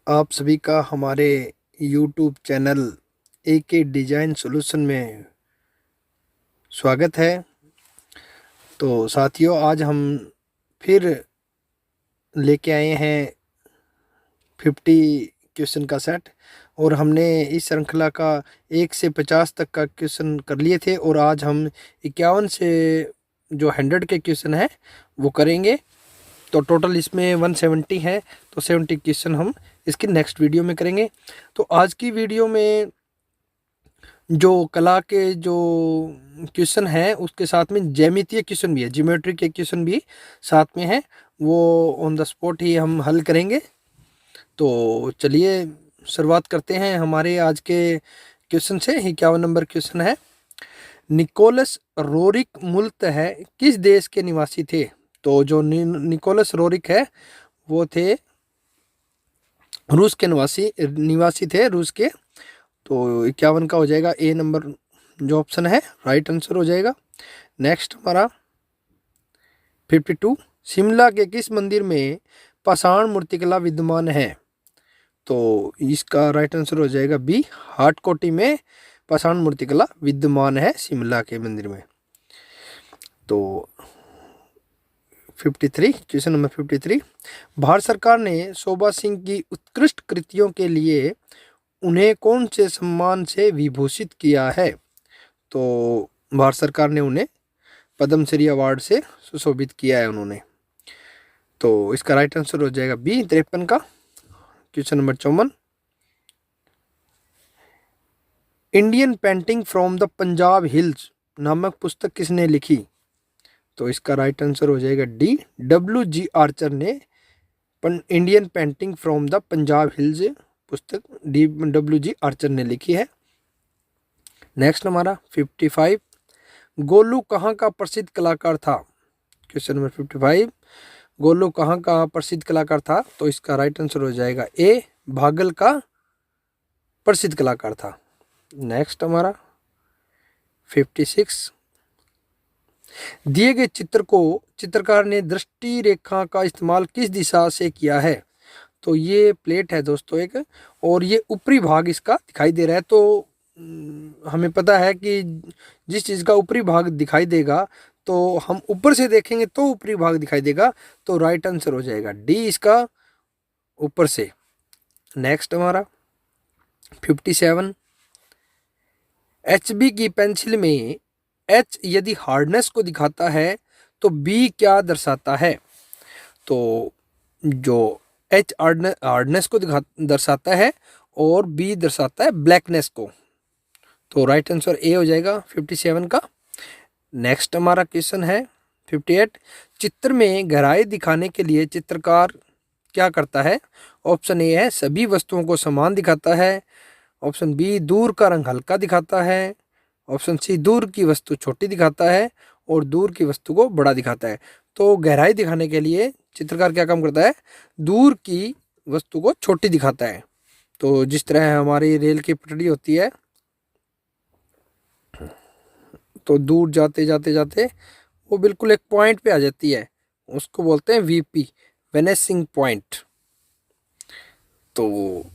आप सभी का हमारे YouTube channel AK design solution में स्वागत है। तो साथियों, आज हम फिर लेके आए हैं 50 क्वेश्चन का सेट। और हमने इस श्रृंखला का 1 से 50 तक का क्वेश्चन कर लिए थे, और आज हम 51 से जो 100 के क्वेश्चन है वो करेंगे। तो टोटल इसमें 170 है, तो 70 क्वेश्चन हम इसकी नेक्स्ट वीडियो में करेंगे। तो आज की वीडियो में जो कला के जो क्वेश्चन है उसके साथ में ज्यामितीय क्वेश्चन भी है, ज्योमेट्री के क्वेश्चन भी साथ में है, वो ऑन द स्पॉट ही हम हल करेंगे। तो चलिए शुरुआत करते हैं हमारे आज के क्वेश्चन से। 51 नंबर क्वेश्चन है, निकोलस रोरिक मूलतः किस देश के निवासी थे? तो जो निकोलस रोरिक है वो थे रूस के निवासी थे, रूस के। तो 51 का हो जाएगा ए नंबर जो ऑप्शन है, राइट आंसर हो जाएगा। नेक्स्ट हमारा 52, शिमला के किस मंदिर में पाषाण मूर्तिकला विद्यमान है? तो इसका राइट आंसर हो जाएगा बी, हाटकोटी में पाषाण मूर्तिकला विद्यमान है शिमला के मंदिर में। तो 53, क्वेश्चन नंबर 53, भारत सरकार ने शोभा सिंह की उत्कृष्ट कृतियों के लिए उन्हें कौन से सम्मान से विभूषित किया है? तो भारत सरकार ने उन्हें पद्मश्री अवार्ड से सुशोभित किया है उन्होंने। तो इसका राइट आंसर हो जाएगा बी, 53 का। Question number 54, Indian painting from the Punjab hills नामक पुस्तक किसने लिखी? तो इसका राइट आंसर हो जाएगा डी, WG आर्चर ने Indian painting from the Punjab hills पुस्तक WG आर्चर ने लिखी है। नेक्स्ट हमारा 55, गोलू कहाँ का प्रसिद्ध कलाकार था? क्वेश्चन नंबर 55, गोलू कहाँ का प्रसिद्ध कलाकार था? तो इसका राइट आंसर हो जाएगा ए, भागल का प्रसिद्ध कलाकार था। नेक्स्ट हमारा 56, दिए गए चित्र को चित्रकार ने दृष्टि रेखा का इस्तेमाल किस दिशा से किया है? तो ये प्लेट है दोस्तों एक, और ये ऊपरी भाग इसका दिखाई दे रहा है। तो हमें पता है कि जिस चीज़ का ऊपरी भाग दिखाई देगा तो हम ऊपर से देखेंगे तो ऊपरी भाग दिखाई देगा। तो राइट आंसर हो जाएगा डी, इसका ऊपर से। नेक्स्ट हमारा 57, HB की पेंसिल में H यदि हार्डनेस को दिखाता है तो B क्या दर्शाता है? तो जो H हार्डनेस को दर्शाता है और B दर्शाता है ब्लैकनेस को। तो राइट आंसर ए हो जाएगा 57 का। नेक्स्ट हमारा क्वेश्चन है 58, चित्र में गहराई दिखाने के लिए चित्रकार क्या करता है? ऑप्शन ए है सभी वस्तुओं को समान दिखाता है, ऑप्शन बी दूर का रंग हल्का दिखाता है, ऑप्शन सी दूर की वस्तु छोटी दिखाता है, और दूर की वस्तु को बड़ा दिखाता है। तो गहराई दिखाने के लिए चित्रकार क्या काम करता है? दूर की वस्तु को छोटी दिखाता है। तो जिस तरह हमारी रेल की पटरी होती है, तो दूर जाते जाते जाते वो बिल्कुल एक पॉइंट पे आ जाती है, उसको बोलते हैं VP, वेनेसिंग पॉइंट। तो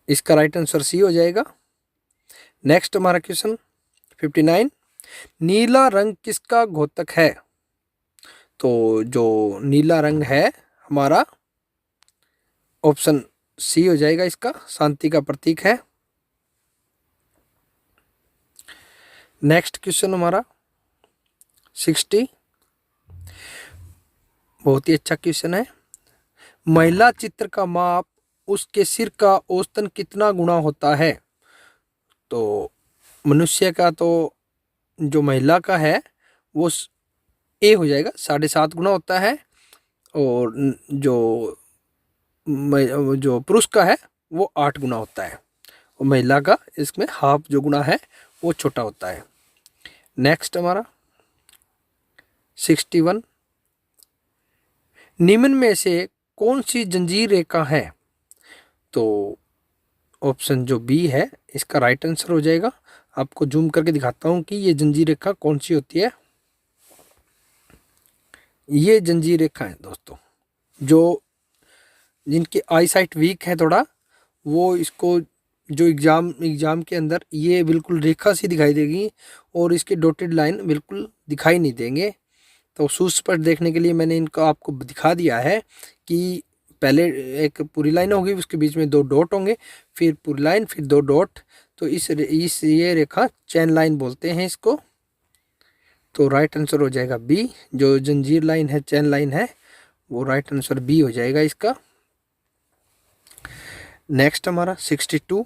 इसका राइट आंसर सी हो जाएगा। नेक्स्ट हमारा क्वेश्चन 59, नीला रंग किसका द्योतक है? तो जो नीला रंग है हमारा, ऑप्शन सी हो जाएगा इसका, शांति का प्रतीक है। नेक्स्ट क्वेश्चन हमारा 60, बहुत ही अच्छा क्वेश्चन है, महिला चित्र का माप उसके सिर का औसतन कितना गुना होता है? तो मनुष्य का तो जो महिला का है वो ए हो जाएगा, 7.5 गुना होता है, और जो पुरुष का है वो 8 गुना होता है, और महिला का इसमें हाफ जो गुना है वो छोटा होता है। नेक्स्ट हमारा 61, निम्न में से कौन सी जंजीर रेखा है? तो ऑप्शन जो बी है इसका राइट आंसर हो जाएगा। आपको जूम करके दिखाता हूं कि ये जंजीर रेखा कौन सी होती है। ये जंजीर रेखा है दोस्तों, जो जिनकी आई साइट वीक है थोड़ा, वो इसको जो एग्जाम के अंदर ये बिल्कुल रेखा सी दिखाई देगी और इसके डॉटेड लाइन बिल्कुल दिखाई नहीं देंगे। तो सुस्पष्ट देखने के लिए मैंने इनको आपको दिखा दिया है कि पहले एक पूरी लाइन होगी, उसके बीच में 2 डॉट होंगे, फिर पूरी लाइन, फिर 2 डॉट। तो इस ये रेखा चैन लाइन बोलते हैं इसको। तो राइट आंसर हो जाएगा बी। जो जंजीर लाइन है, चैन लाइन है, वो राइट आंसर बी हो जाएगा इसका। नेक्स्ट हमारा 62।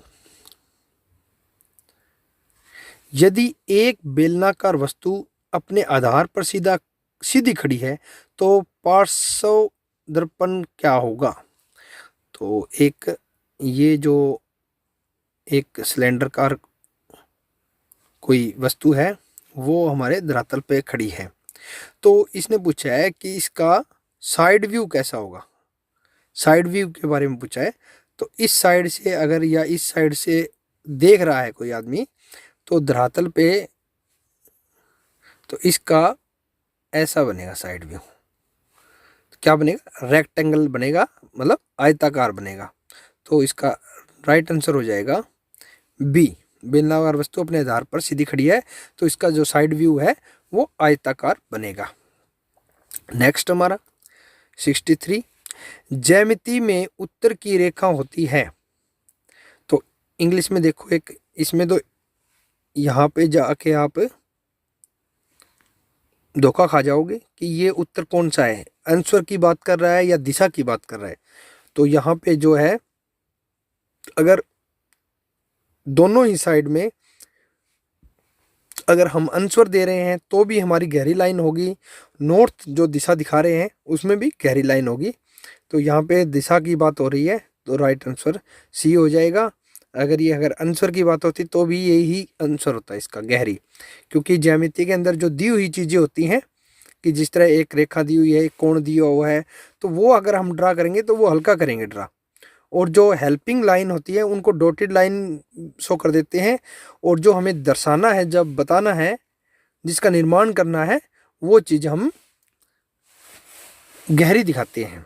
यदि एक बेलनाकार वस्तु अपने आधार पर सीधी खड़ी है तो पार्श्व दर्पण क्या होगा? तो ये जो एक सिलेंडरकार कोई वस्तु है वो हमारे धरातल पे खड़ी है, तो इसने पूछा है कि इसका साइड व्यू कैसा होगा। साइड व्यू के बारे में पूछा है। तो इस साइड से अगर या इस साइड से देख रहा है कोई आदमी तो धरातल पे, तो इसका ऐसा बनेगा साइड व्यू। तो क्या बनेगा? रेक्टेंगल बनेगा, मतलब आयताकार बनेगा। तो इसका राइट आंसर हो जाएगा बी। बेलनाकार वस्तु अपने आधार पर सीधी खड़ी है तो इसका जो साइड व्यू है वो आयताकार बनेगा। नेक्स्ट हमारा 63। ज्यामिति में उत्तर की रेखा होती है। तो इंग्लिश में देखो, एक इसमें तो यहाँ पे जाके आप धोखा खा जाओगे कि ये उत्तर कौन सा है, आंसर की बात कर रहा है या दिशा की बात कर रहा है। तो यहाँ पे जो है, अगर दोनों ही साइड में अगर हम आंसर दे रहे हैं तो भी हमारी गहरी लाइन होगी, नॉर्थ जो दिशा दिखा रहे हैं उसमें भी गहरी लाइन होगी। तो यहाँ पे दिशा की बात हो रही है तो राइट आंसर सी हो जाएगा। अगर आंसर की बात होती तो भी यही आंसर होता है इसका, गहरी। क्योंकि ज्यामिति के अंदर जो दी हुई चीज़ें होती हैं, कि जिस तरह एक रेखा दी हुई है, एक कोण दिया हुआ है, तो वो अगर हम ड्रा करेंगे तो वो हल्का करेंगे ड्रा। और जो हेल्पिंग लाइन होती है उनको डॉटेड लाइन शो कर देते हैं। और जो हमें दर्शाना है, जब बताना है, जिसका निर्माण करना है, वो चीज़ हम गहरी दिखाते हैं।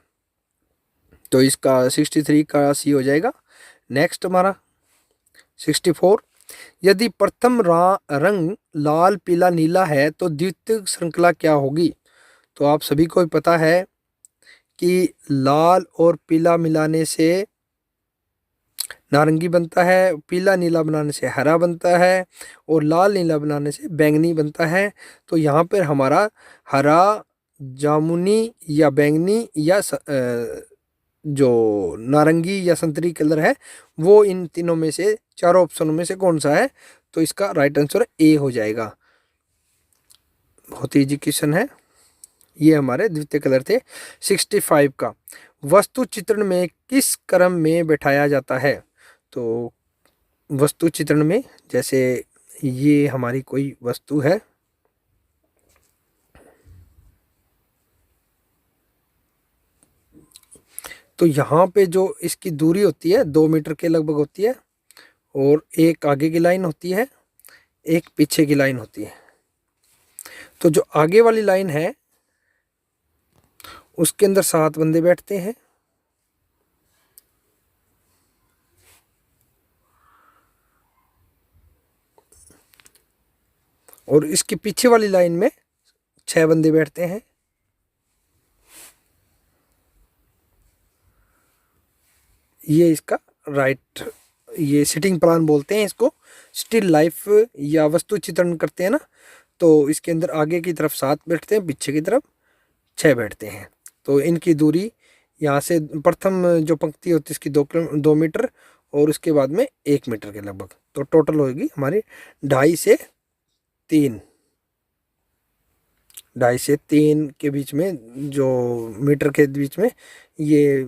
तो इसका 63 का सी हो जाएगा। नेक्स्ट हमारा 64। यदि प्रथम रंग लाल पीला नीला है तो द्वितीय श्रृंखला क्या होगी? तो आप सभी को पता है कि लाल और पीला मिलाने से नारंगी बनता है, पीला नीला बनाने से हरा बनता है, और लाल नीला बनाने से बैंगनी बनता है। तो यहाँ पर हमारा हरा, जामुनी या बैंगनी या जो नारंगी या संतरी कलर है, वो इन तीनों में से, चारों ऑप्शनों में से कौन सा है? तो इसका राइट आंसर ए हो जाएगा। बहुत इजी क्वेश्चन है। ये हमारे द्वितीय कलर थे। 65 का, वस्तु चित्रण में किस क्रम में बैठाया जाता है? तो वस्तु चित्रण में, जैसे ये हमारी कोई वस्तु है, तो यहाँ पे जो इसकी दूरी होती है 2 मीटर के लगभग होती है, और एक आगे की लाइन होती है, एक पीछे की लाइन होती है। तो जो आगे वाली लाइन है उसके अंदर 7 बंदे बैठते हैं, और इसके पीछे वाली लाइन में 6 बंदे बैठते हैं। ये इसका राइट, ये सिटिंग प्लान बोलते हैं इसको। स्टिल लाइफ या वस्तु चित्रण करते हैं ना, तो इसके अंदर आगे की तरफ 7 बैठते हैं, पीछे की तरफ 6 बैठते हैं। तो इनकी दूरी यहाँ से, प्रथम जो पंक्ति होती है इसकी 2 मीटर, और उसके बाद में 1 मीटर के लगभग। तो टोटल होगी हमारी 2.5 से 3, 2.5 से 3 के बीच में, जो मीटर के बीच में ये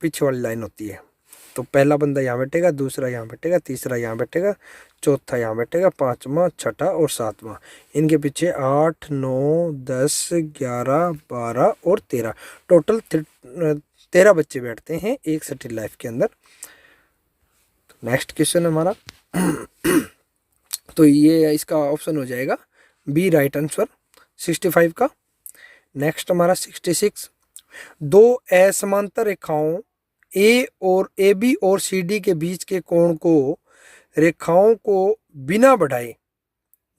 पीछे वाली लाइन होती है। तो पहला बंदा यहाँ बैठेगा, दूसरा यहाँ बैठेगा, तीसरा यहाँ बैठेगा, चौथा यहाँ बैठेगा, 5वां, छठा और 7वां। इनके पीछे 8, 9, 10, 11, 12 और 13, टोटल 13 बच्चे बैठते हैं एक स्टिल लाइफ के अंदर। नेक्स्ट क्वेश्चन हमारा तो ये इसका ऑप्शन हो जाएगा बी, राइट आंसर 65 का। नेक्स्ट हमारा 66। 2 असमांतर रेखाओं ए बी और सी डी के बीच के कोण को रेखाओं को बिना बढ़ाए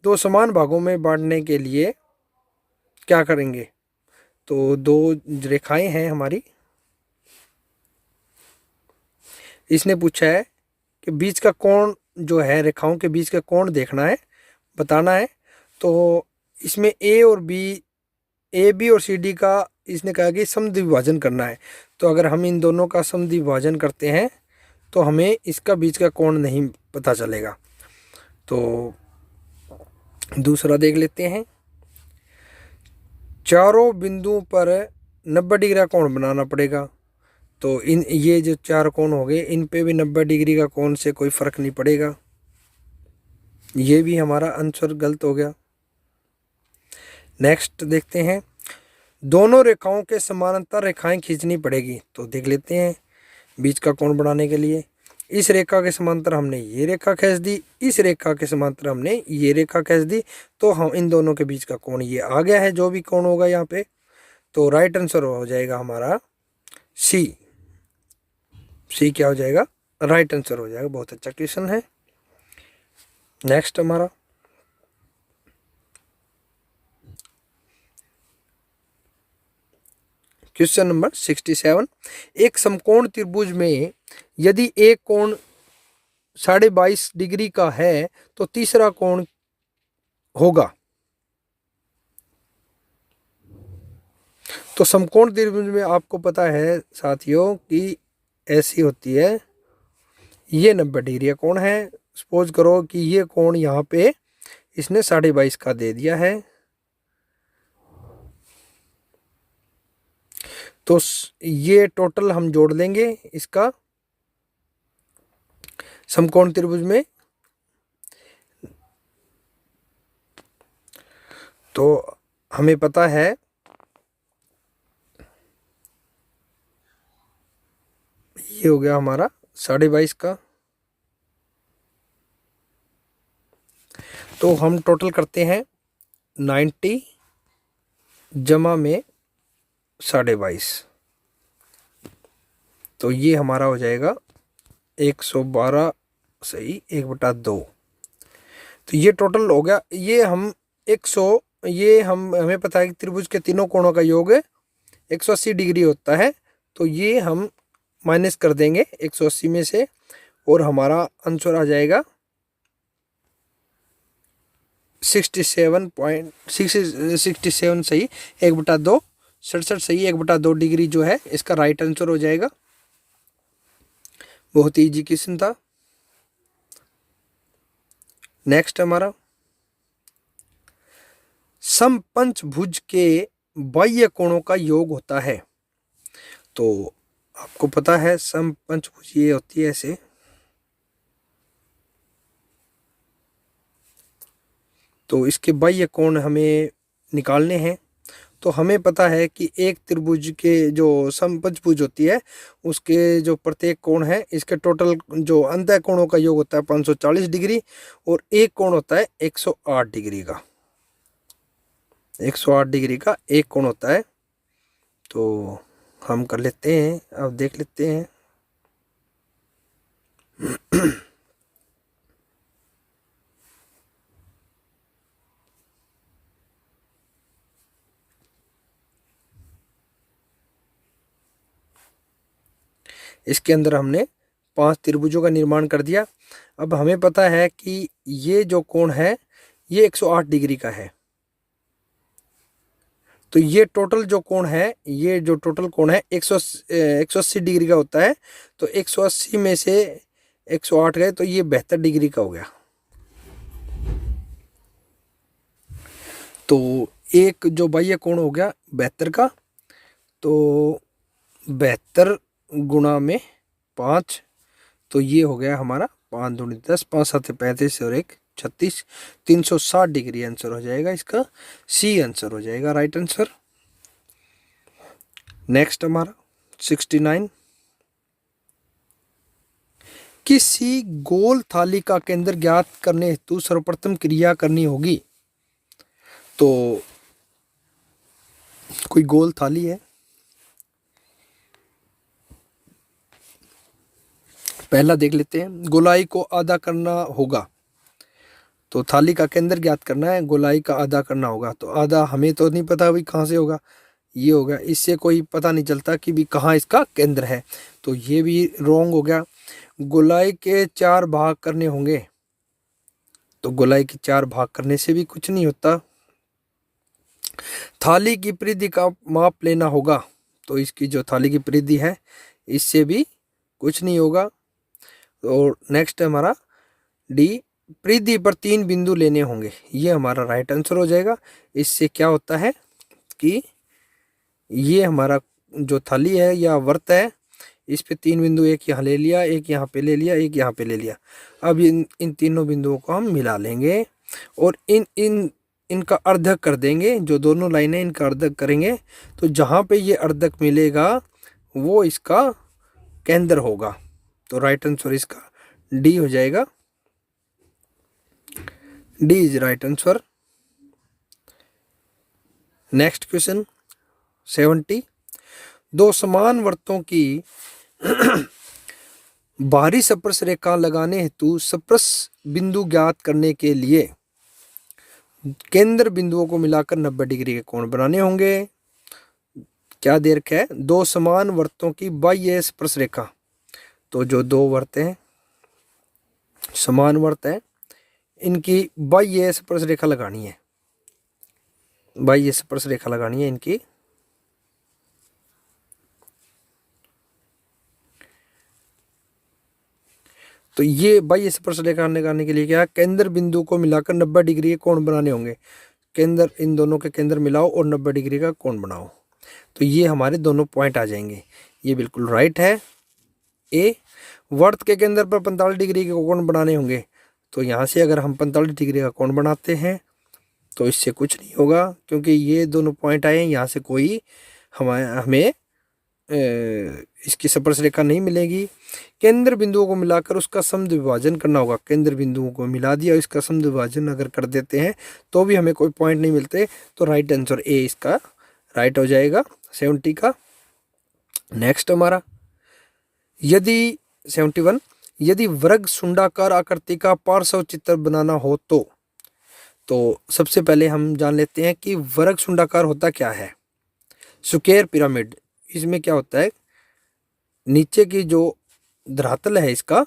दो समान भागों में बांटने के लिए क्या करेंगे। तो दो रेखाएं हैं हमारी, इसने पूछा है कि बीच का कोण जो है, रेखाओं के बीच का कोण देखना है, बताना है। तो इसमें ए बी और सी डी का इसने कहा कि समद्विभाजन करना है। तो अगर हम इन दोनों का समद्विभाजन करते हैं तो हमें इसका बीच का कोण नहीं पता चलेगा। तो दूसरा देख लेते हैं। चारों बिंदुओं पर 90 डिग्री का कोण बनाना पड़ेगा। तो ये जो चार कोण हो गए, इन पे भी 90 डिग्री का कोण से कोई फर्क नहीं पड़ेगा। ये भी हमारा आंसर गलत हो गया। नेक्स्ट देखते हैं। दोनों रेखाओं के समानांतर रेखाएं खींचनी पड़ेगी। तो देख लेते हैं बीच का कोण बनाने के लिए। इस रेखा के समांतर हमने ये रेखा खींच दी, इस रेखा के समांतर हमने ये रेखा खींच दी, तो हम इन दोनों के बीच का कोण ये आ गया है, जो भी कोण होगा यहाँ पे। तो राइट आंसर हो जाएगा हमारा सी। सी क्या हो जाएगा, राइट आंसर हो जाएगा। बहुत अच्छा क्वेश्चन है। नेक्स्ट हमारा क्वेश्चन नंबर 67। एक समकोण त्रिभुज में यदि एक कोण 22.5 डिग्री का है तो तीसरा कोण होगा। तो समकोण त्रिभुज में आपको पता है साथियों कि ऐसी होती है, ये 90 डिग्री का कोण है। सपोज करो कि ये कोण यहाँ पे इसने 22.5 का दे दिया है। तो ये टोटल हम जोड़ लेंगे इसका समकोण त्रिभुज में। तो हमें पता है ये हो गया हमारा 22.5 का। तो हम टोटल करते हैं 90 जमा में 22.5। तो ये हमारा हो जाएगा 112 सही 1/2। तो ये टोटल हो गया। ये हम 100, ये हमें पता है कि त्रिभुज के तीनों कोणों का योग 180 डिग्री होता है। तो ये हम माइनस कर देंगे 180 में से, और हमारा आंसर आ जाएगा 67 सही 1/2, 67 सही 1/2 डिग्री जो है इसका राइट आंसर हो जाएगा। बहुत ही इजी क्वेश्चन था। नेक्स्ट हमारा समपंचभुज के बाह्य कोणों का योग होता है। तो आपको पता है समपंचभुज ये होती है ऐसे। तो इसके बाह्य कोण हमें निकालने हैं। तो हमें पता है कि एक त्रिभुज के जो समपंचभुज होती है उसके जो प्रत्येक कोण है, इसके टोटल जो अंतः कोणों का योग होता है 540 डिग्री, और एक कोण होता है 108 डिग्री का। 108 डिग्री का एक कोण होता है। तो हम कर लेते हैं, अब देख लेते हैं। इसके अंदर हमने 5 त्रिभुजों का निर्माण कर दिया। अब हमें पता है कि ये जो कोण है ये 108 डिग्री का है। तो ये टोटल जो कोण है, ये जो टोटल कोण है 180 डिग्री का होता है। तो 180 में से 108 गए तो ये 72 डिग्री का हो गया। तो एक जो बाह्य कोण हो गया 72 का। तो 72 गुणा में 5, तो ये हो गया हमारा 5 दूनी 10, 5 7 35 और 1 36, 360 डिग्री आंसर हो जाएगा इसका। सी आंसर हो जाएगा राइट आंसर। नेक्स्ट हमारा 69। किसी गोल थाली का केंद्र ज्ञात करने हेतु सर्वप्रथम क्रिया करनी होगी। तो कोई गोल थाली है, पहला देख लेते हैं, गोलाई को आधा करना होगा। तो थाली का केंद्र ज्ञात करना है, गोलाई का आधा करना होगा। तो आधा हमें तो नहीं पता भाई कहाँ से होगा, ये होगा, इससे कोई पता नहीं चलता कि भी कहाँ इसका केंद्र है, तो ये भी रॉन्ग हो गया। गोलाई के 4 भाग करने होंगे, तो गोलाई के 4 भाग करने से भी कुछ नहीं होता। थाली की परिधि का माप लेना होगा, तो इसकी जो थाली की परिधि है इससे भी कुछ नहीं होगा। और नेक्स्ट है हमारा डी, परिधि पर 3 बिंदु लेने होंगे, ये हमारा राइट आंसर हो जाएगा। इससे क्या होता है कि ये हमारा जो थाली है या वर्त है, इस पे 3 बिंदु, एक यहाँ ले लिया, एक यहाँ पे ले लिया, एक यहाँ पे ले लिया। अब इन तीनों बिंदुओं को हम मिला लेंगे और इनका अर्धक कर देंगे। जो दोनों लाइनें इनका अर्धक करेंगे, तो जहाँ पे ये अर्धक मिलेगा वो इसका केंद्र होगा। तो राइट आंसर इसका डी हो जाएगा। D is right answer. Next question 70, 2 समान वृत्तों की बाहरी स्पर्श रेखा लगाने हेतु स्पर्श बिंदु ज्ञात करने के लिए केंद्र बिंदुओं को मिलाकर 90 डिग्री के कोण बनाने होंगे। क्या दे रखा है, 2 समान वृत्तों की बाह्य स्पर्श रेखा। तो जो 2 वृत्त हैं, समान वृत्त है, इनकी बाह्य स्पर्श रेखा लगानी है, बाह्य स्पर्श रेखा लगानी है इनकी। तो ये बाह्य स्पर्श रेखा लगाने के लिए क्या, केंद्र बिंदु को मिलाकर 90 डिग्री के कोण बनाने होंगे। केंद्र, इन दोनों के केंद्र मिलाओ और 90 डिग्री का कोण बनाओ, तो ये हमारे दोनों पॉइंट आ जाएंगे। ये बिल्कुल राइट है। ए, वर्त के केंद्र पर 45 डिग्री के कोण बनाने होंगे। तो यहाँ से अगर हम 45 डिग्री का कोण बनाते हैं तो इससे कुछ नहीं होगा, क्योंकि ये दोनों पॉइंट आए हैं, यहाँ से कोई हमें इसकी स्पर्श रेखा नहीं मिलेगी। केंद्र बिंदुओं को मिलाकर उसका समद्विभाजन करना होगा। केंद्र बिंदुओं को मिला दिया, इसका समद्विभाजन अगर कर देते हैं तो भी हमें कोई पॉइंट नहीं मिलते। तो राइट आंसर ए इसका राइट हो जाएगा 70 का। नेक्स्ट हमारा, यदि 71, यदि वर्ग शुंडाकार आकृति का पार्श्व चित्र बनाना हो तो सबसे पहले हम जान लेते हैं कि वर्ग शुंडाकार होता क्या है। स्क्वायर पिरामिड, इसमें क्या होता है, नीचे की जो धरातल है इसका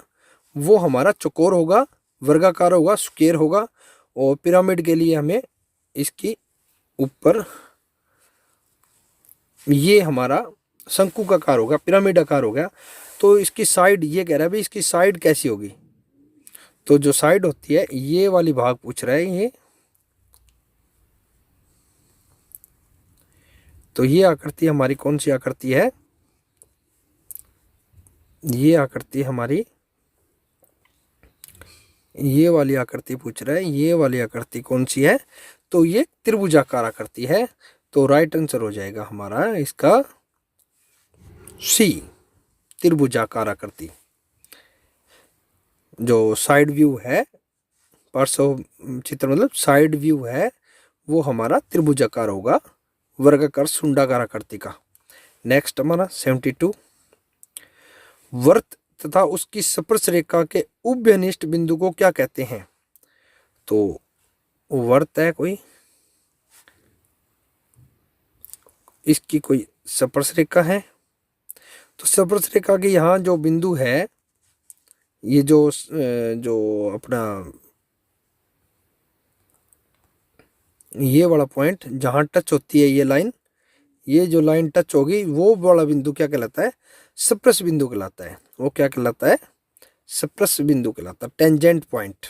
वो हमारा चौकोर होगा, वर्गाकार होगा, स्क्वायर होगा। और पिरामिड के लिए हमें इसकी ऊपर ये हमारा शंकु का आकार होगा, पिरामिड आकार हो गया। तो इसकी साइड, ये कह रहा है भाई इसकी साइड कैसी होगी। तो जो साइड होती है, ये वाली भाग पूछ रहा है ये। तो ये आकृति हमारी कौन सी आकृति है, ये आकृति हमारी, ये वाली आकृति पूछ रहा है, ये वाली आकृति कौन सी है। तो ये त्रिभुजाकार आकृति है। तो राइट आंसर हो जाएगा हमारा इसका सी, त्रिभुजाकार आकृति। जो साइड व्यू है, पार्श्व चित्र मतलब साइड व्यू है, वो हमारा त्रिभुजाकार होगा, वर्गाकार शुंडाकार आकृति का। नेक्स्ट हमारा 72, वर्त तथा उसकी स्पर्श रेखा के उभयनिष्ठ बिंदु को क्या कहते हैं। तो वर्त है कोई, इसकी कोई स्पर्श रेखा है, तो स्पर्श रेखा के यहाँ जो बिंदु है, ये जो अपना ये वाला पॉइंट जहाँ टच होती है ये लाइन, ये जो लाइन टच होगी वो वाला बिंदु क्या कहलाता है, स्पर्श बिंदु कहलाता है। वो क्या कहलाता है, स्पर्श बिंदु कहलाता है, टेंजेंट पॉइंट।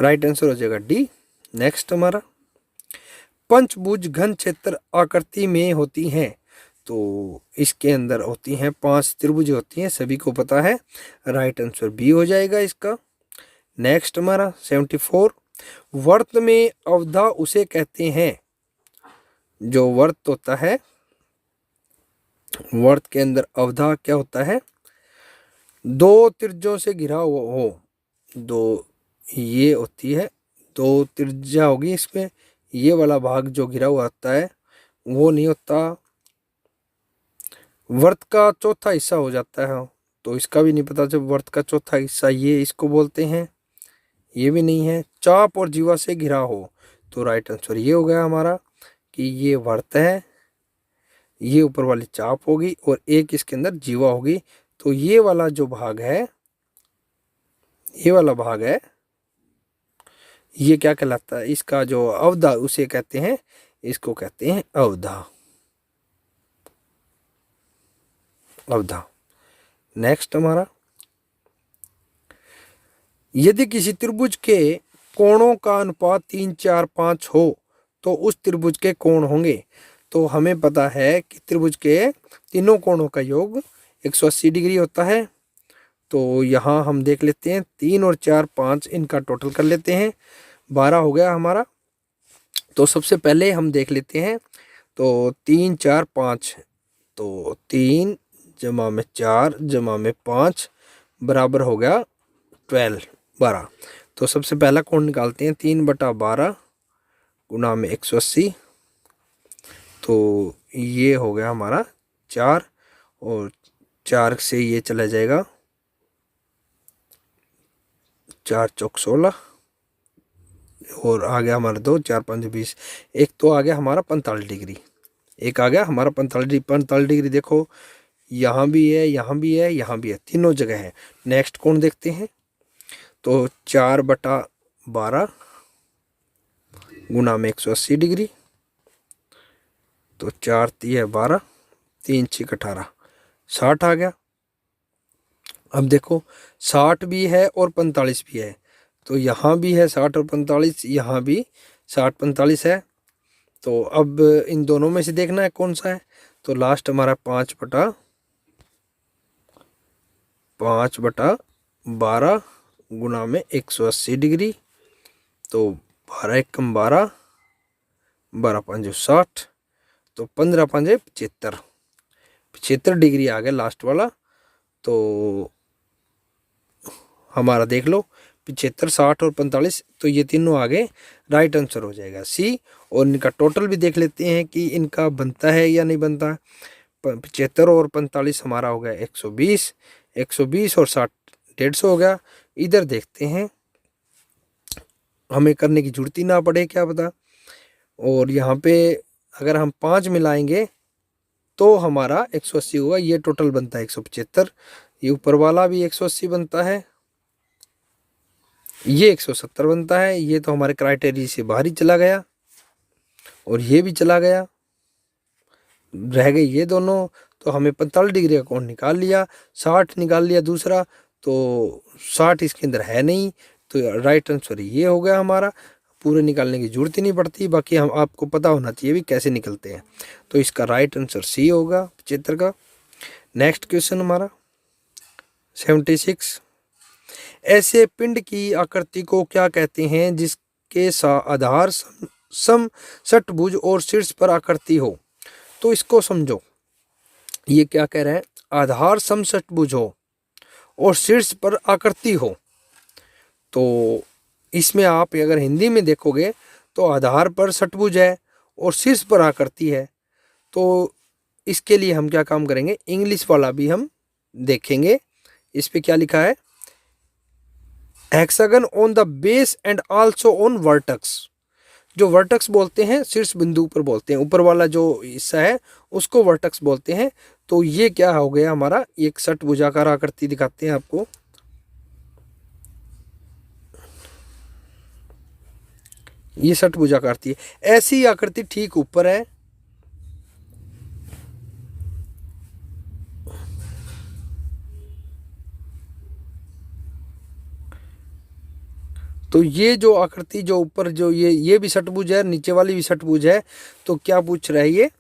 राइट आंसर हो जाएगा डी। नेक्स्ट हमारा, पंचभुज घन क्षेत्र आकृति में होती हैं। तो इसके अंदर होती हैं 5 त्रिभुज होती हैं, सभी को पता है। राइट आंसर बी हो जाएगा इसका। नेक्स्ट हमारा 74, वर्त में अवधा उसे कहते हैं। जो वर्त होता है, वर्त के अंदर अवधा क्या होता है, 2 त्रिज्यों से घिरा हो। दो ये होती है, 2 त्रिज्या होगी इसमें, ये वाला भाग जो घिरा हुआ होता है वो नहीं होता। वर्त का चौथा हिस्सा हो जाता है, तो इसका भी नहीं पता। जब वर्त का चौथा हिस्सा ये इसको बोलते हैं, ये भी नहीं है। चाप और जीवा से घिरा हो, तो राइट आंसर ये हो गया हमारा कि ये वर्त है, ये ऊपर वाली चाप होगी और एक इसके अंदर जीवा होगी। तो ये वाला जो भाग है, ये वाला भाग है, ये क्या कहलाता है, इसका जो अवधा उसे कहते हैं, इसको कहते हैं अवधा। अवधा। नेक्स्ट हमारा, यदि किसी त्रिभुज के कोणों का अनुपात 3, 4, 5 हो तो उस त्रिभुज के कोण होंगे। तो हमें पता है कि त्रिभुज के तीनों कोणों का योग 180 डिग्री होता है। तो यहाँ हम देख लेते हैं, 3 और 4, 5 इनका टोटल कर लेते हैं, 12 हो गया हमारा। तो सबसे पहले हम देख लेते हैं, तो 3, 4, 5, तो 3 जमा में 4 जमा में 5 बराबर हो गया 12। तो सबसे पहला कोण निकालते हैं, 3/12 गुना में 180, तो ये हो गया हमारा 4, और 4 से ये चला जाएगा, 4 चौक 16, और आ गया हमारा 2, 4 5 20। एक तो आ गया हमारा 45 डिग्री, एक आ गया हमारा 45 डिग्री। देखो यहाँ भी है, यहाँ भी है, यहाँ भी है, तीनों जगह है। नेक्स्ट कोण देखते हैं, तो 4/12 गुना में 180 डिग्री, तो 4 तिया 12, 3 6 18, 60 आ गया। अब देखो 60 भी है और 45 भी है, तो यहाँ भी है 60 और 45, यहाँ भी 60 45 है। तो अब इन दोनों में से देखना है कौन सा है। तो लास्ट हमारा 5/12 गुना में 180 डिग्री, तो 12 एकम 12, 12 5 60, तो 15 5 75 डिग्री आ गया लास्ट वाला। तो हमारा देख लो 75, 60 और 45, तो ये तीनों आगे राइट आंसर हो जाएगा सी। और इनका टोटल भी देख लेते हैं कि इनका बनता है या नहीं बनता। 75 और 45 हमारा हो गया 120, 120 और 60 150 हो गया। इधर देखते हैं, हमें करने की जरूरत ही ना पड़े, क्या पता। और यहाँ पे अगर हम 5 मिलाएंगे तो हमारा 180 होगा, ये टोटल बनता है 175। ये ऊपर वाला भी 180 बनता है, ये 170 बनता है। ये तो हमारे क्राइटेरिया से बाहर ही चला गया, और ये भी चला गया, रह गए ये दोनों। तो हमें 45 डिग्री का कोण निकाल लिया, 60 निकाल लिया दूसरा, तो 60 इसके अंदर है नहीं, तो राइट आंसर ये हो गया हमारा। पूरे निकालने की जरूरत ही नहीं पड़ती, बाकी हम आपको पता होना चाहिए भी कैसे निकलते हैं। तो इसका राइट आंसर सी होगा 75 का। नेक्स्ट क्वेश्चन हमारा 76, ऐसे पिंड की आकृति को क्या कहते हैं जिसके आधार सम षटभुज और शीर्ष पर आकृति हो। तो इसको समझो, ये क्या कह रहे हैं, आधार सम षटभुज हो और शीर्ष पर आकृति हो। तो इसमें आप अगर हिंदी में देखोगे तो आधार पर षटभुज है और शीर्ष पर आकृति है। तो इसके लिए हम क्या काम करेंगे, इंग्लिश वाला भी हम देखेंगे। इस पे क्या लिखा है, hexagon on the base and also on vertex. जो वर्टेक्स बोलते हैं शीर्ष बिंदु पर बोलते हैं, ऊपर वाला जो हिस्सा है उसको वर्टेक्स बोलते हैं। तो ये क्या हो गया हमारा, एक षटभुजाकार आकृति दिखाते हैं आपको। ये षटभुजाकार है, ऐसी आकृति ठीक ऊपर है। तो ये जो आकृति जो ऊपर जो ये भी षटभुज है, नीचे वाली भी षटभुज है। तो क्या पूछ रहा है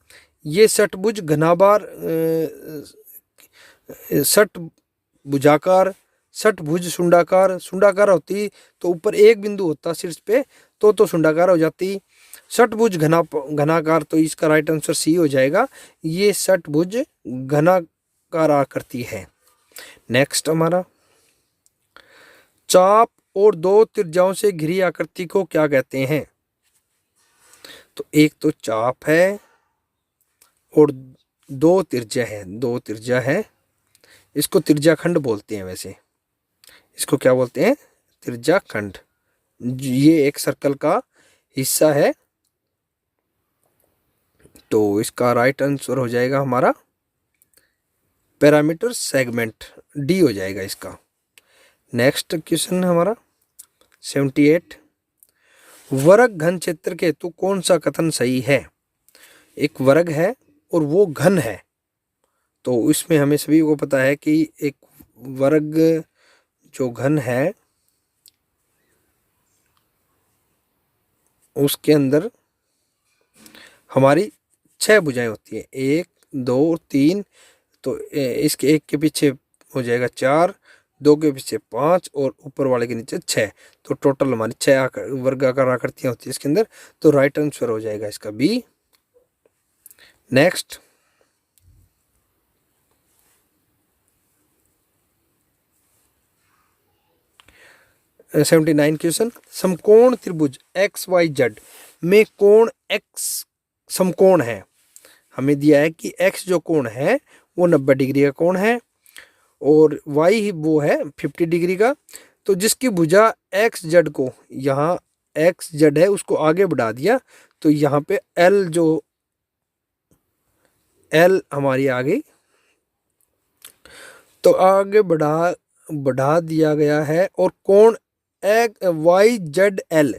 ये षटभुज घनाभार षटभुजाकार, षटभुज शुंडाकार। शुंडाकार होती तो ऊपर एक बिंदु होता शीर्ष पे, तो शुंडाकार हो जाती। षटभुज घनाकार, तो इसका राइट आंसर सी हो जाएगा, ये षटभुज घनाकार आकृति है। नेक्स्ट हमारा, चाप और 2 त्रिज्याओं से घिरी आकृति को क्या कहते हैं। तो एक तो चाप है और 2 त्रिज्या है, 2 त्रिज्या है। इसको त्रिज्याखंड बोलते हैं। वैसे इसको क्या बोलते हैं? त्रिज्याखंड। ये एक सर्कल का हिस्सा है। तो इसका राइट आंसर हो जाएगा हमारा पैरामीटर सेगमेंट, डी हो जाएगा इसका। नेक्स्ट क्वेश्चन है हमारा 78। वर्ग घन क्षेत्र के हेतु कौन सा कथन सही है? एक वर्ग है और वो घन है, तो इसमें हमें सभी को पता है कि एक वर्ग जो घन है उसके अंदर हमारी 6 भुजाएं होती है, 1 2 3। तो इसके एक के पीछे हो जाएगा 4, 2 के पीछे 5 और ऊपर वाले के नीचे 6। तो टोटल हमारी 6 वर्गाकार आकृतियां होती है इसके अंदर। तो राइट आंसर हो जाएगा इसका बी। Next 79 question. समकोण त्रिभुज एक्स वाई जेड में कोण एक्स समकोण है। हमें दिया है कि एक्स जो कोण है वो 90 डिग्री का कोण है और वाई वो है 50 डिग्री का। तो जिसकी भुजा एक्स जेड को, यहाँ एक्स जेड है उसको आगे बढ़ा दिया, तो यहाँ पे एल जो एल हमारी आ गई, तो आगे बढ़ा दिया गया है। और कोण Y Z L,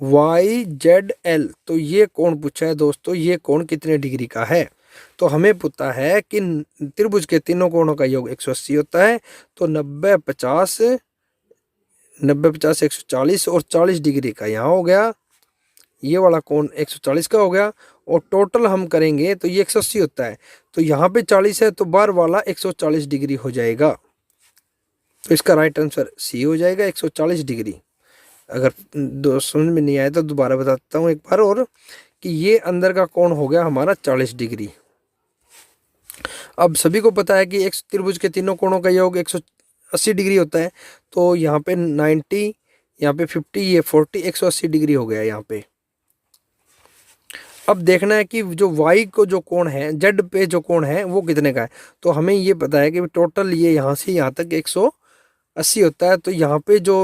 Y Z L, तो ये कोण पूछा है दोस्तों, ये कोण कितने डिग्री का है? तो हमें पता है कि त्रिभुज के तीनों कोणों का योग 180 होता है। तो 90 50 140 और 40 डिग्री का यहाँ हो गया, ये वाला कोण 140 का हो गया। और टोटल हम करेंगे तो ये 180 होता है, तो यहाँ पे 40 है तो बार वाला 140 डिग्री हो जाएगा। तो इसका राइट आंसर सी हो जाएगा 140 डिग्री। अगर समझ में नहीं आया तो दोबारा बताता हूँ एक बार और, कि ये अंदर का कोण हो गया हमारा 40 डिग्री। अब सभी को पता है कि एक त्रिभुज के तीनों कोणों का योग 180 डिग्री होता है। तो यहाँ पे 90, यहाँ पे 50, ये 40, 180 डिग्री हो गया यहाँ पे। अब देखना है कि जो y को जो कोण है, z पे जो कोण है वो कितने का है। तो हमें ये पता है कि टोटल ये यहाँ से यहाँ तक 180 होता है। तो यहाँ पे जो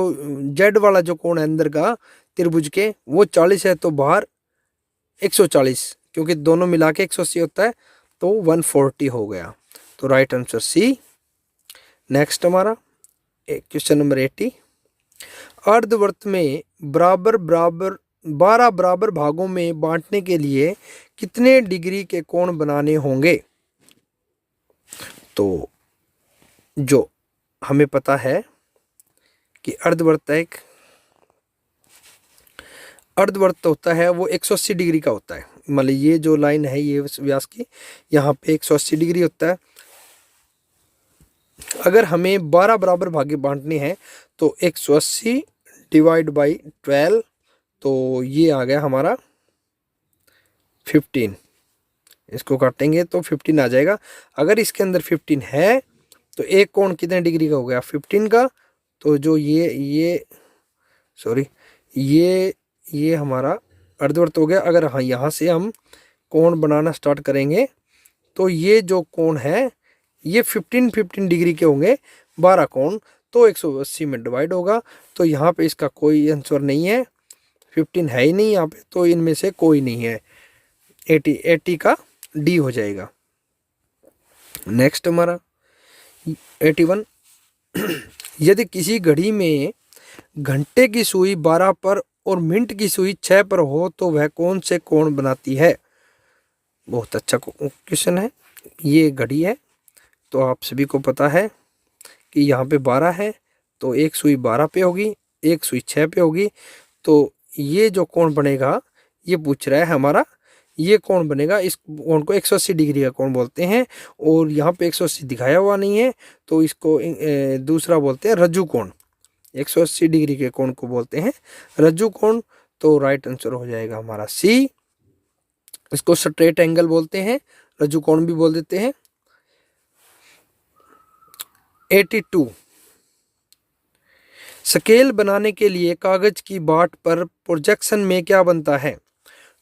z वाला जो कोण है अंदर का त्रिभुज के वो 40 है, तो बाहर 140, क्योंकि दोनों मिला के 180 होता है, तो 140 हो गया। तो राइट आंसर सी। नेक्स्ट हमारा क्वेश्चन नंबर 80। अर्धवृत्त में 12 बराबर भागों में बांटने के लिए कितने डिग्री के कोण बनाने होंगे? तो जो हमें पता है कि अर्धवृत्त होता है वो 180 डिग्री का होता है। मतलब ये जो लाइन है ये व्यास की, यहाँ पे 180 डिग्री होता है। अगर हमें 12 बराबर भागे बांटने हैं तो 180 डिवाइड बाई 12, तो ये आ गया हमारा 15। इसको काटेंगे तो 15 आ जाएगा। अगर इसके अंदर 15 है तो एक कोण कितने डिग्री का हो गया? 15 का। तो जो ये हमारा अर्धवृत्त हो गया। अगर हाँ यहाँ से हम कोण बनाना स्टार्ट करेंगे तो ये जो कोण है ये 15 डिग्री के होंगे 12 कोण, तो 180 में डिवाइड होगा। तो यहाँ पे इसका कोई आंसर नहीं है, 15 है ही नहीं यहाँ पे, तो इनमें से कोई नहीं है। 80 का डी हो जाएगा। नेक्स्ट हमारा 81। यदि किसी घड़ी में घंटे की सुई 12 पर और मिनट की सुई 6 पर हो तो वह कौन से कोण बनाती है? बहुत अच्छा क्वेश्चन है। ये घड़ी है, तो आप सभी को पता है कि यहाँ पे 12 है, तो एक सुई 12 पे होगी, एक सुई 6 पे होगी। तो ये जो कोण बनेगा, ये पूछ रहा है हमारा, ये कोण बनेगा, इस कोण को 180 डिग्री का कोण बोलते हैं। और यहाँ पे 180 दिखाया हुआ नहीं है, तो इसको दूसरा बोलते हैं रज्जु कोण। 180 डिग्री के कोण को बोलते हैं रज्जु कोण। तो राइट आंसर हो जाएगा हमारा सी। इसको स्ट्रेट एंगल बोलते हैं, रज्जु कोण भी बोल देते हैं। 82। स्केल बनाने के लिए कागज की बाट पर प्रोजेक्शन में क्या बनता है?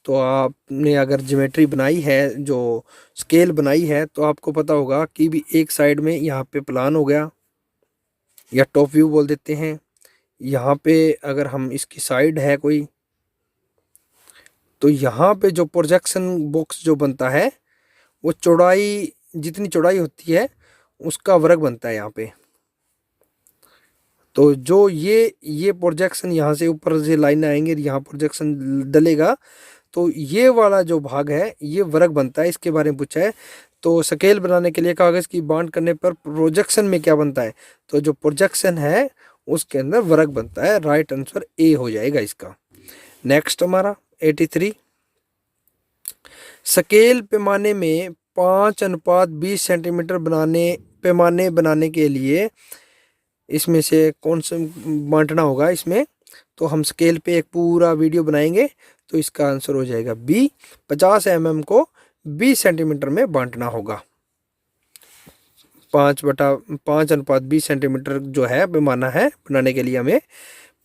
तो आपने अगर ज्योमेट्री बनाई है, जो स्केल बनाई है, तो आपको पता होगा कि भी एक साइड में यहाँ पे प्लान हो गया या टॉप व्यू बोल देते हैं। यहाँ पे अगर हम इसकी साइड है कोई, तो यहाँ पे जो प्रोजेक्शन बॉक्स जो बनता है वो चौड़ाई, जितनी चौड़ाई होती है उसका वर्ग बनता है यहाँ पे। तो जो ये प्रोजेक्शन यहाँ से ऊपर से लाइन आएंगे, यहाँ प्रोजेक्शन डलेगा, तो ये वाला जो भाग है ये वर्ग बनता है। इसके बारे में पूछा है। तो स्केल बनाने के लिए कागज की बांट करने पर प्रोजेक्शन में क्या बनता है, तो जो प्रोजेक्शन है उसके अंदर वर्ग बनता है। राइट आंसर ए हो जाएगा इसका। नेक्स्ट हमारा 83, स्केल पैमाने में 5:20 सेंटीमीटर पैमाने बनाने के लिए इसमें से कौन सा बांटना होगा इसमें। तो हम स्केल पे एक पूरा वीडियो बनाएंगे, तो इसका आंसर हो जाएगा बी, 50 mm को 20 सेंटीमीटर में बांटना होगा। 5:20 सेंटीमीटर जो है पैमाना है बनाने के लिए हमें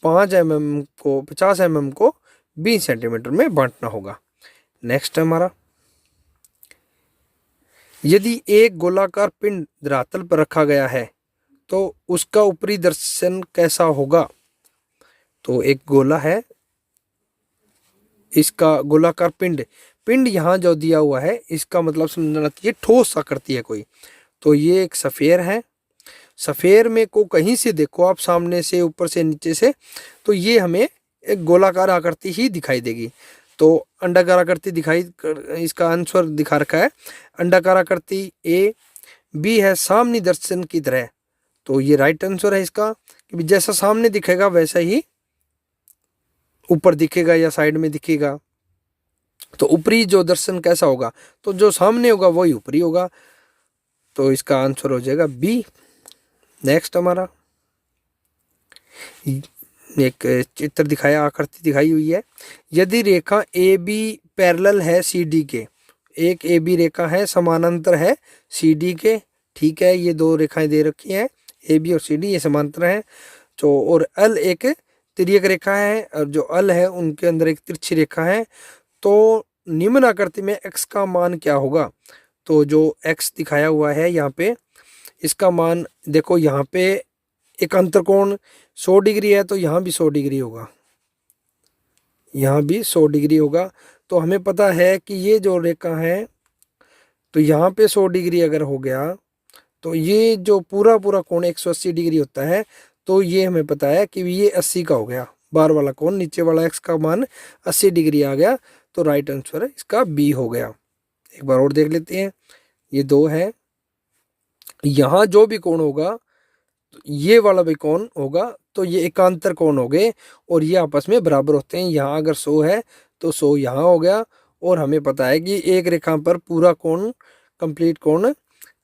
50 mm को 20 सेंटीमीटर में बांटना होगा। नेक्स्ट हमारा, यदि एक गोलाकार पिंड धरातल पर रखा गया है तो उसका ऊपरी दर्शन कैसा होगा। तो एक गोला है, इसका गोलाकार पिंड यहाँ जो दिया हुआ है, इसका मतलब समझना चाहिए ठोस आकृति है कोई। तो ये एक सफेयर है। सफेयर में को कहीं से देखो आप, सामने से, ऊपर से, नीचे से, तो ये हमें एक गोलाकार आकृति ही दिखाई देगी। तो अंडाकार आकृति इसका आंसर दिखा रखा है अंडाकार आकृति ए। बी है सामने दर्शन की तरह, तो ये राइट आंसर है इसका, कि जैसा सामने दिखेगा वैसा ही ऊपर दिखेगा या साइड में दिखेगा। तो ऊपरी जो दर्शन कैसा होगा, तो जो सामने होगा वही ऊपरी होगा। तो इसका आंसर हो जाएगा बी। नेक्स्ट हमारा, एक चित्र दिखाया, आकृति दिखाई हुई है। यदि रेखा ए बी पैरेलल है सी डी के, एक ए बी रेखा है समानांतर है सी डी के, ठीक है, ये दो रेखाएं दे रखी हैं, ए बी और सी डी, ये समांतर है। तो और एल एक तिर्यक रेखा है, और जो एल है उनके अंदर एक तिरछी रेखा है। तो निम्न आकृति में x का मान क्या होगा। तो जो x दिखाया हुआ है यहाँ पे, इसका मान देखो, यहाँ पे एक अंतरकोण 100 डिग्री है, तो यहाँ भी 100 डिग्री होगा, यहाँ भी 100 डिग्री होगा। तो हमें पता है कि ये जो रेखा है, तो यहाँ पे 100 डिग्री अगर हो गया, तो ये जो पूरा कोण 180 डिग्री होता है। तो ये हमें पता है कि ये 80 का हो गया, बार वाला कोण, नीचे वाला x का मान 80 डिग्री आ गया। तो राइट आंसर है इसका बी हो गया। एक बार और देख लेते हैं, ये दो है, यहाँ जो भी कोण होगा, ये वाला भी कोण होगा, तो ये एकांतर कोण हो गए और ये आपस में बराबर होते हैं। यहाँ अगर 100 है तो 100 यहाँ हो गया, और हमें पता है कि एक रेखा पर पूरा कोण, कंप्लीट कोण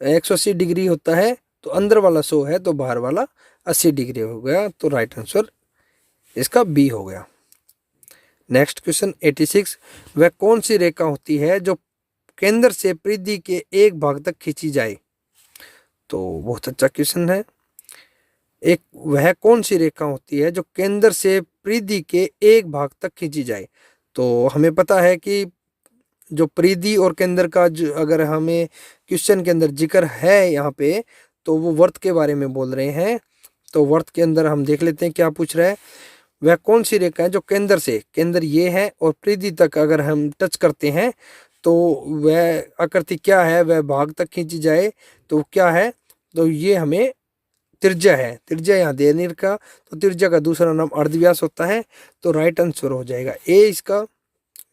180 डिग्री होता है। तो अंदर वाला 100 है तो बाहर वाला 80 डिग्री हो गया। तो राइट आंसर इसका बी हो गया। नेक्स्ट क्वेश्चन 86, वह कौन सी रेखा होती है जो केंद्र से परिधि के एक भाग तक खींची जाए। तो बहुत अच्छा क्वेश्चन है। एक वह कौन सी रेखा होती है जो केंद्र से परिधि के एक भाग तक खींची जाए। तो हमें पता है कि जो परिधि और केंद्र का अगर हमें क्वेश्चन के अंदर जिक्र है यहाँ पे, तो वो वर्त के बारे में बोल रहे हैं। तो वर्त के अंदर हम देख लेते हैं क्या पूछ रहा है। वह कौन सी रेखा है जो केंद्र ये है और परिधि तक अगर हम टच करते हैं, तो वह आकृति क्या है, वह भाग तक खींची जाए, तो क्या है। तो ये हमें त्रिज्या है, त्रिज्या यहाँ दे नहीं रखा, तो त्रिज्या का दूसरा नाम अर्धव्यास होता है। तो राइट आंसर हो जाएगा ए इसका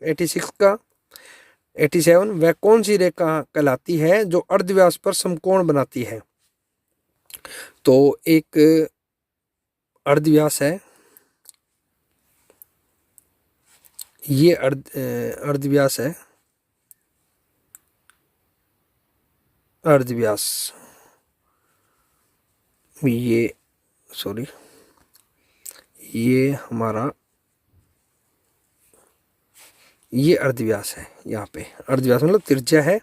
86 का। 87, वह कौन सी रेखा कहलाती है जो अर्धव्यास पर समकोण बनाती है। तो एक अर्धव्यास है, ये अर्धव्यास है, अर्धव्यास, ये सॉरी, ये हमारा ये अर्धव्यास है। यहाँ पे अर्धव्यास मतलब त्रिज्या है।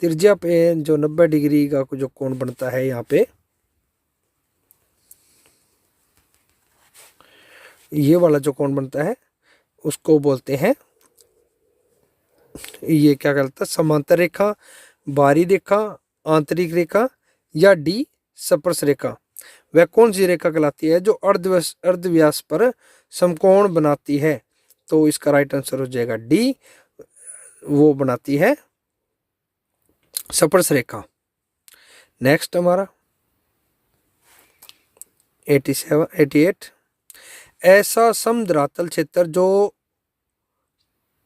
त्रिज्या पे जो 90 डिग्री का जो कोण बनता है यहाँ पे, ये वाला जो कोण बनता है उसको बोलते हैं ये क्या कहलाता है, समांतर रेखा, बाहरी रेखा, आंतरिक रेखा, या डी स्पर्श रेखा। वह कौन सी रेखा कहलाती है जो अर्धव्यास पर समकोण बनाती है? तो इसका राइट आंसर हो जाएगा डी, वो बनाती है स्पर्श रेखा। नेक्स्ट हमारा 88, ऐसा समधरातल क्षेत्र जो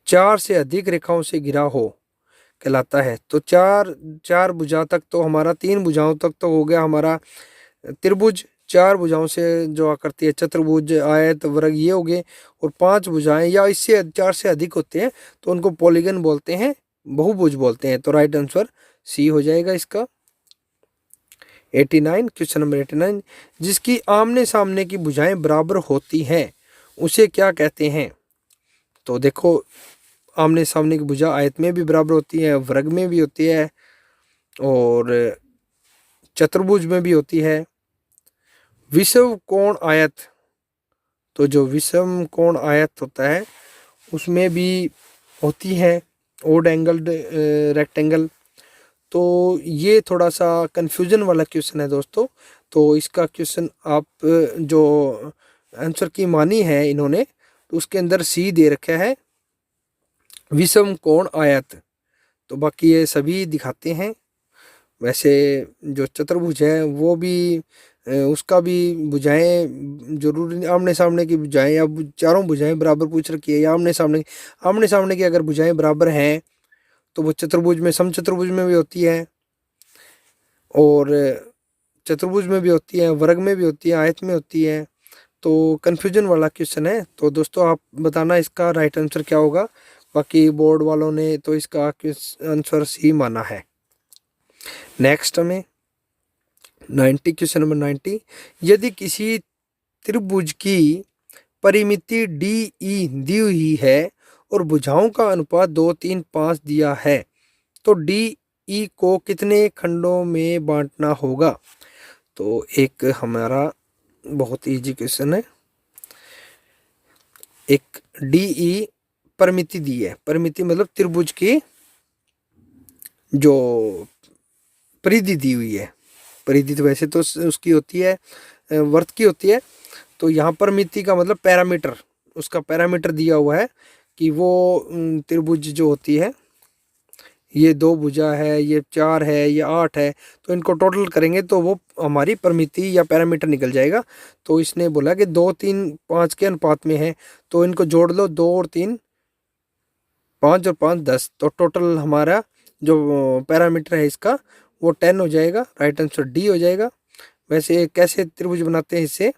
4 से अधिक रेखाओं से घिरा हो कहलाता है। तो चार भुजा तक तो हमारा, 3 भुजाओं तक तो हो गया हमारा त्रिभुज, 4 भुजाओं से जो आकृति है चतुर्भुज, आयत, वर्ग, ये हो गए। और 5 भुजाएं या इससे 4 से अधिक होते हैं तो उनको पॉलीगन बोलते हैं, बहुभुज बोलते हैं। तो राइट आंसर सी हो जाएगा इसका। 89, क्वेश्चन नंबर 89, जिसकी आमने सामने की भुजाएं बराबर होती हैं उसे क्या कहते हैं? तो देखो, आमने सामने की भुजा आयत में भी बराबर होती है, वर्ग में भी होती है, और चतुर्भुज में भी होती है। विषम कोण आयत, तो जो विषम कोण आयत होता है उसमें भी होती है ओड एंगल्ड रेक्टेंगल। तो ये थोड़ा सा कंफ्यूजन वाला क्वेश्चन है दोस्तों। तो इसका क्वेश्चन आप जो आंसर की मानी है इन्होंने, तो उसके अंदर सी दे रखा है, विषम कोण आयत। तो बाकी ये सभी दिखाते हैं। वैसे जो चतुर्भुज है वो भी उसका भी भुजाएं जरूरी आमने सामने की भुजाएं, या चारों भुजाएं बराबर पूछ रखी है, या आमने सामने की अगर भुजाएं बराबर हैं तो वो चतुर्भुज में, समचतुर्भुज में भी होती है, और चतुर्भुज में भी होती है, वर्ग में भी होती है, आयत में होती है। तो कन्फ्यूजन वाला क्वेश्चन है। तो दोस्तों आप बताना इसका राइट आंसर क्या होगा। बाकी बोर्ड वालों ने तो इसका आंसर सी माना है। नेक्स्ट हमें 90, क्वेश्चन नंबर 90, यदि किसी त्रिभुज की परिमिति डी ई दी हुई है और भुजाओं का अनुपात 2, 3, 5 दिया है तो डी ई को कितने खंडों में बांटना होगा? तो एक हमारा बहुत इजी क्वेश्चन है। एक डी ई परिमिति दी है, परिमिति मतलब त्रिभुज की जो परिधि दी हुई है। परिधि तो वैसे तो उसकी होती है, वर्त की होती है। तो यहाँ परिमिति का मतलब पैरामीटर, उसका पैरामीटर दिया हुआ है कि वो त्रिभुज जो होती है, ये 2 भुजा है, ये 4 है, ये 8 है, तो इनको टोटल करेंगे तो वो हमारी परिमिति या पैरामीटर निकल जाएगा। तो इसने बोला कि 2, 3, 5 के अनुपात में है, तो इनको जोड़ लो, 2 और 3 5 और 5 10, तो टोटल हमारा जो पैरामीटर है इसका वो 10 हो जाएगा। राइट आंसर डी हो जाएगा। वैसे कैसे त्रिभुज बनाते हैं इससे,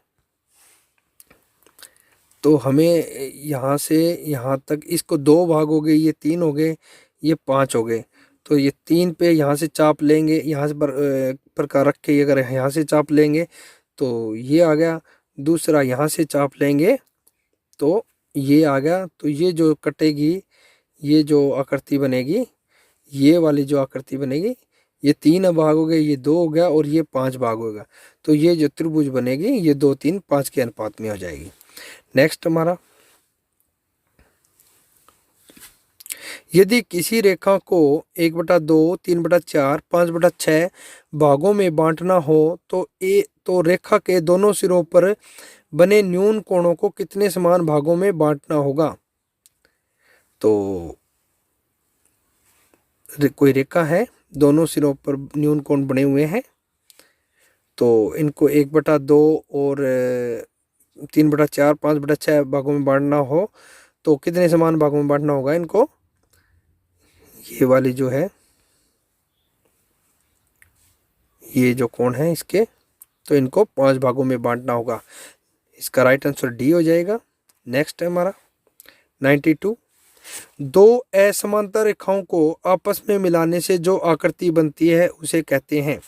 तो हमें यहाँ से यहाँ तक, इसको 2 भाग हो गए, ये 3 हो गए, ये 5 हो गए। तो ये 3 पे यहाँ से चाप लेंगे, यहाँ से प्रकार रख के अगर यहाँ से चाप लेंगे तो ये आ गया। दूसरा यहाँ से चाप लेंगे तो ये आ गया। तो ये जो कटेगी, ये जो आकृति बनेगी, ये वाली जो आकृति बनेगी, ये 3 भाग हो गए, ये 2 हो गया, और ये 5 भाग होगा। तो ये जो त्रिभुज बनेगी ये 2, 3, 5 के अनुपात में हो जाएगी। नेक्स्ट हमारा, यदि किसी रेखा को 1/2, 3/4, 5/6 भागों में बांटना हो तो रेखा के दोनों सिरों पर बने न्यून कोणों को कितने समान भागों में बांटना होगा? तो कोई रेखा है, दोनों सिरों पर न्यून कोण बने हुए हैं, तो इनको 1/2 और 3/4, 5/6 भागों में बांटना हो तो कितने समान भागों में बांटना होगा इनको? ये वाली जो है, ये जो कोण है इसके, तो इनको 5 भागों में बांटना होगा। इसका राइट आंसर डी हो जाएगा। नेक्स्ट है हमारा 92, 2 असमांतर रेखाओं को आपस में मिलाने से जो आकृति बनती है उसे कहते हैं।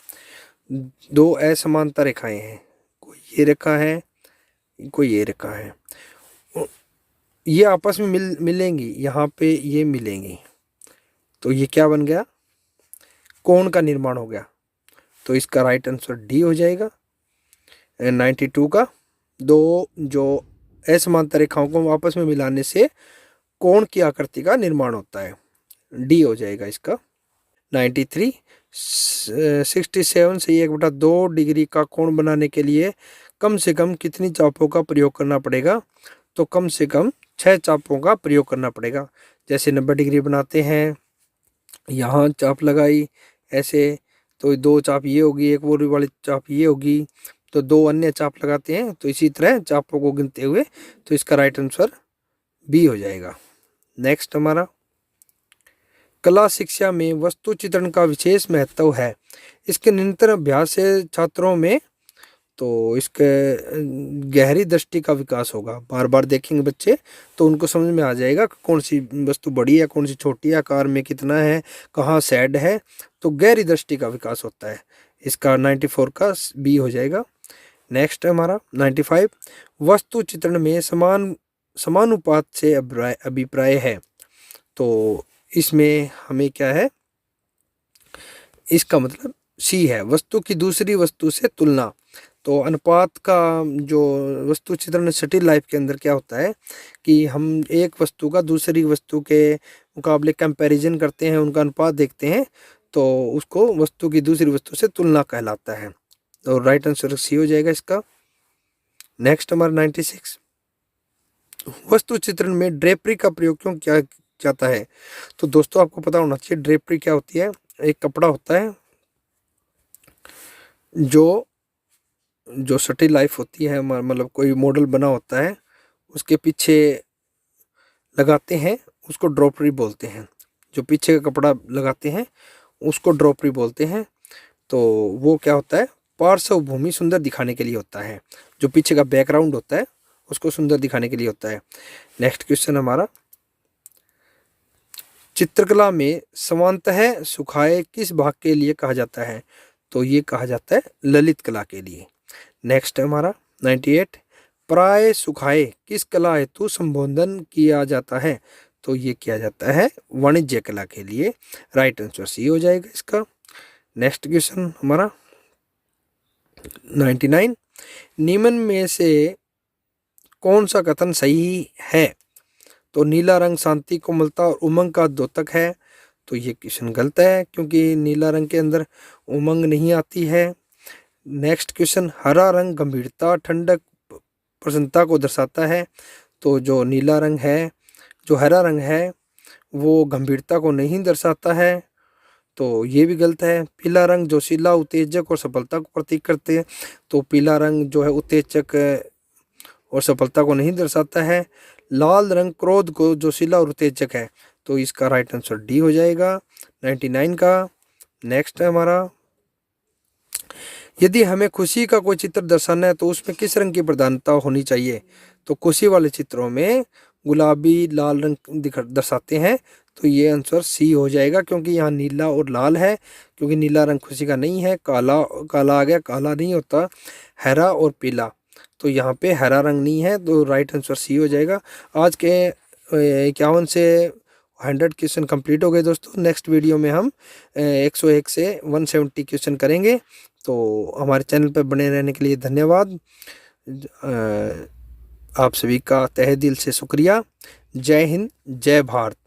2 असमांतर रेखाएं हैं, कोई ये रेखा है, कोई ये रेखा है, ये आपस में मिलेंगी, यहाँ पे ये मिलेंगी, तो ये क्या बन गया? कोण का निर्माण हो गया। तो इसका राइट आंसर डी हो जाएगा 92 का। 2 जो असमांतर रेखाओं को आपस में मिलाने से कोण की आकृति का निर्माण होता है। डी हो जाएगा इसका। 93, 67 से 1/2 डिग्री का कोण बनाने के लिए कम से कम कितनी चापों का प्रयोग करना पड़ेगा? तो कम से कम 6 चापों का प्रयोग करना पड़ेगा। जैसे 90 डिग्री बनाते हैं, यहाँ चाप लगाई ऐसे, तो 2 चाप ये होगी, एक वो वाली चाप ये होगी, तो 2 अन्य चाप लगाते हैं, तो इसी तरह चापों को गिनते हुए, तो इसका राइट आंसर बी हो जाएगा। नेक्स्ट हमारा, कला शिक्षा में वस्तु चित्रण का विशेष महत्व है, इसके निरंतर अभ्यास से छात्रों में तो इसके गहरी दृष्टि का विकास होगा। बार बार देखेंगे बच्चे तो उनको समझ में आ जाएगा कौन सी वस्तु बड़ी है, कौन सी छोटी है, आकार में कितना है, कहाँ शेड है, तो गहरी दृष्टि का विकास होता है। इसका 94 का बी हो जाएगा। नेक्स्ट है हमारा 95, वस्तु चित्रण में समानुपात से अभिप्राय है, तो इसमें हमें क्या है, इसका मतलब सी है, वस्तु की दूसरी वस्तु से तुलना। तो अनुपात का जो वस्तु चित्रण स्टिल लाइफ के अंदर क्या होता है कि हम एक वस्तु का दूसरी वस्तु के मुकाबले कंपैरिजन करते हैं, उनका अनुपात देखते हैं, तो उसको वस्तु की दूसरी वस्तु से तुलना कहलाता है। तो राइट आंसर सी हो जाएगा इसका। नेक्स्ट हमारा 96, वस्तु चित्रण में ड्रेपरी का प्रयोग क्यों किया जाता है? तो दोस्तों आपको पता होना चाहिए ड्रेपरी क्या होती है। एक कपड़ा होता है जो स्टिल लाइफ होती है, मतलब कोई मॉडल बना होता है, उसके पीछे लगाते हैं, उसको ड्रॉपरी बोलते हैं। जो पीछे का कपड़ा लगाते हैं उसको ड्रॉपरी बोलते हैं। तो वो क्या होता है, पार्श्व भूमि सुंदर दिखाने के लिए होता है, जो पीछे का बैकग्राउंड होता है उसको सुंदर दिखाने के लिए होता है। नेक्स्ट क्वेश्चन हमारा, चित्रकला में समानतः सुखाए किस भाग के लिए कहा जाता है? तो ये कहा जाता है ललित कला के लिए। नेक्स्ट है हमारा 98, प्राय सुखाए किस कला हेतु संबोधन किया जाता है? तो ये किया जाता है वाणिज्य कला के लिए। राइट आंसर सी हो जाएगा इसका। नेक्स्ट क्वेश्चन हमारा 99, निम्न में से कौन सा कथन सही है? तो नीला रंग शांति, कोमलता और उमंग का द्योतक है, तो ये क्वेश्चन गलत है क्योंकि नीला रंग के अंदर उमंग नहीं आती है। नेक्स्ट क्वेश्चन, हरा रंग गंभीरता, ठंडक, प्रसन्नता को दर्शाता है, तो जो नीला रंग है, जो हरा रंग है वो गंभीरता को नहीं दर्शाता है, तो ये भी गलत है। पीला रंग जोशीला, उत्तेजक और सफलता को प्रतीक करते हैं, तो पीला रंग जो है उत्तेजक और सफलता को नहीं दर्शाता है। लाल रंग क्रोध को जोशीला और उत्तेजक है, तो इसका राइट आंसर डी हो जाएगा 99 का। नेक्स्ट है हमारा, यदि हमें खुशी का कोई चित्र दर्शाना है तो उसमें किस रंग की प्रधानता होनी चाहिए? तो खुशी वाले चित्रों में गुलाबी लाल रंग दर्शाते हैं, तो ये आंसर सी हो जाएगा क्योंकि यहाँ नीला और लाल है, क्योंकि नीला रंग खुशी का नहीं है। काला काला आ गया, काला नहीं होता, हरा और पीला, तो यहाँ पे हरा रंग नहीं है, तो राइट आंसर सी हो जाएगा। आज के 51 से 100 क्वेश्चन कंप्लीट हो गए दोस्तों। नेक्स्ट वीडियो में हम 101 से 170 क्वेश्चन करेंगे। तो हमारे चैनल पर बने रहने के लिए धन्यवाद। आप सभी का तहे दिल से शुक्रिया। जय हिंद, जय भारत।